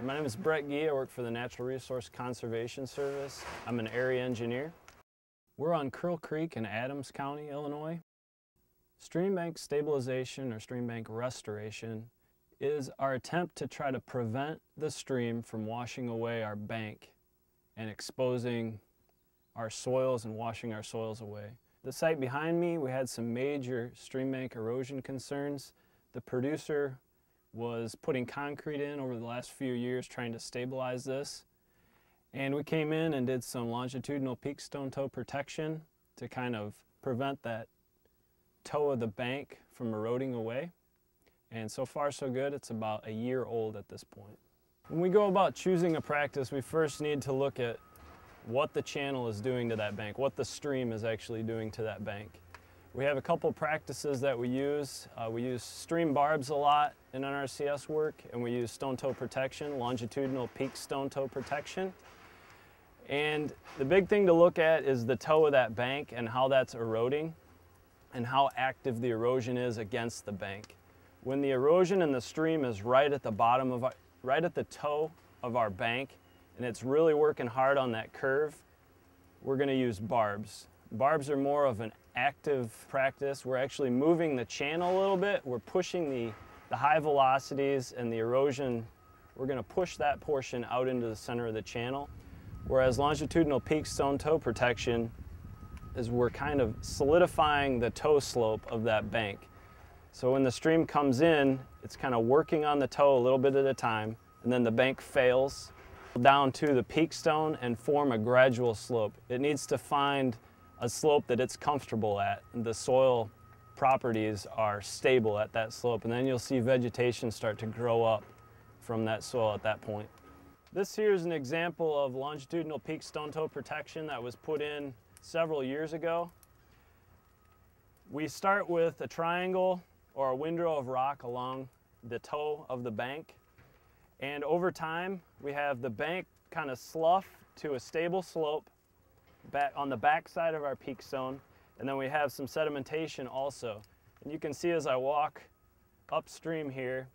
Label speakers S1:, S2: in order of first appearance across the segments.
S1: My name is Brett Gee. I work for the Natural Resource Conservation Service. I'm an area engineer. We're on Curl Creek in Adams County, Illinois. Stream bank stabilization or stream bank restoration is our attempt to try to prevent the stream from washing away our bank and exposing our soils and washing our soils away. The site behind me, we had some major stream bank erosion concerns. The producer was putting concrete in over the last few years trying to stabilize this. And we came in and did some longitudinal peak stone toe protection to kind of prevent that toe of the bank from eroding away. And so far so good. It's about a year old at this point. When we go about choosing a practice, we first need to look at what the channel is doing to that bank, what the stream is actually doing to that bank. We have a couple practices that we use. We use stream barbs a lot in NRCS work, and we use stone toe protection, longitudinal peak stone toe protection. And the big thing to look at is the toe of that bank and how that's eroding and how active the erosion is against the bank. When the erosion in the stream is right at the bottom of right at the toe of our bank and it's really working hard on that curve, we're going to use barbs. Barbs are more of an active practice. We're actually moving the channel a little bit. We're pushing the high velocities and the erosion. We're going to push that portion out into the center of the channel. Whereas longitudinal peak stone toe protection is we're kind of solidifying the toe slope of that bank. So when the stream comes in, it's kind of working on the toe a little bit at a time, and then the bank fails down to the peak stone and form a gradual slope. It needs to find a slope that it's comfortable at. The soil properties are stable at that slope, and then you'll see vegetation start to grow up from that soil at that point. This here is an example of longitudinal peak stone toe protection that was put in several years ago. We start with a triangle or a windrow of rock along the toe of the bank, and over time we have the bank kind of slough to a stable slope back on the back side of our peak stone, and then we have some sedimentation also. And you can see as I walk upstream here,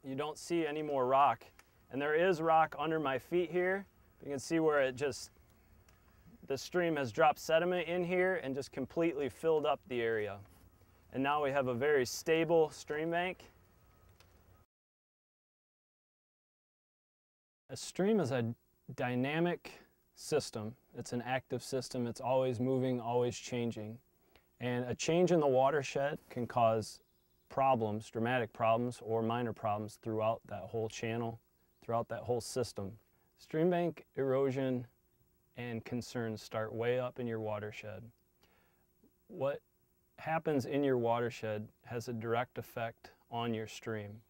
S1: you don't see any more rock, and there is rock under my feet here. You can see where the stream has dropped sediment in here and just completely filled up the area. And now we have a very stable stream bank. A stream is a dynamic system. It's an active system. It's always moving, always changing. And a change in the watershed can cause problems, dramatic problems, or minor problems throughout that whole channel, throughout that whole system. Stream bank erosion and concerns start way up in your watershed. What happens in your watershed has a direct effect on your stream.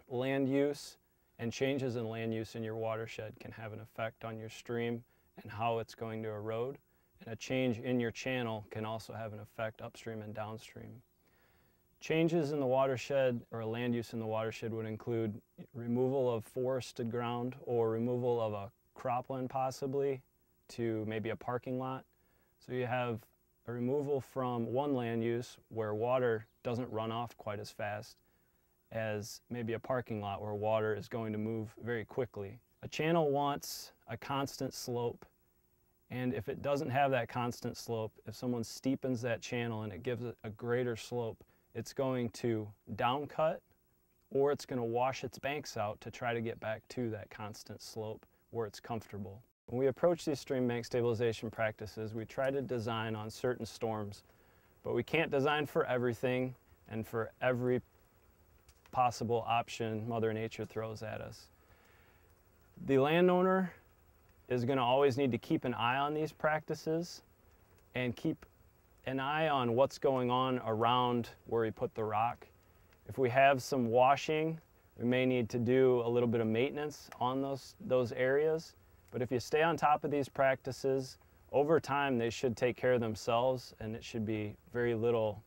S1: Land use and changes in land use in your watershed can have an effect on your stream and how it's going to erode, and a change in your channel can also have an effect upstream and downstream. Changes in the watershed or land use in the watershed would include removal of forested ground or removal of a cropland possibly to maybe a parking lot. So you have a removal from one land use where water doesn't run off quite as fast as maybe a parking lot where water is going to move very quickly. A channel wants a constant slope, and if it doesn't have that constant slope, if someone steepens that channel and it gives it a greater slope, it's going to downcut or it's going to wash its banks out to try to get back to that constant slope where it's comfortable. When we approach these stream bank stabilization practices, we try to design on certain storms, but we can't design for everything and for every possible option Mother Nature throws at us. The landowner is going to always need to keep an eye on these practices and keep an eye on what's going on around where we put the rock. If we have some washing, we may need to do a little bit of maintenance on those areas. But if you stay on top of these practices, over time they should take care of themselves and it should be very little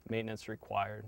S1: maintenance required.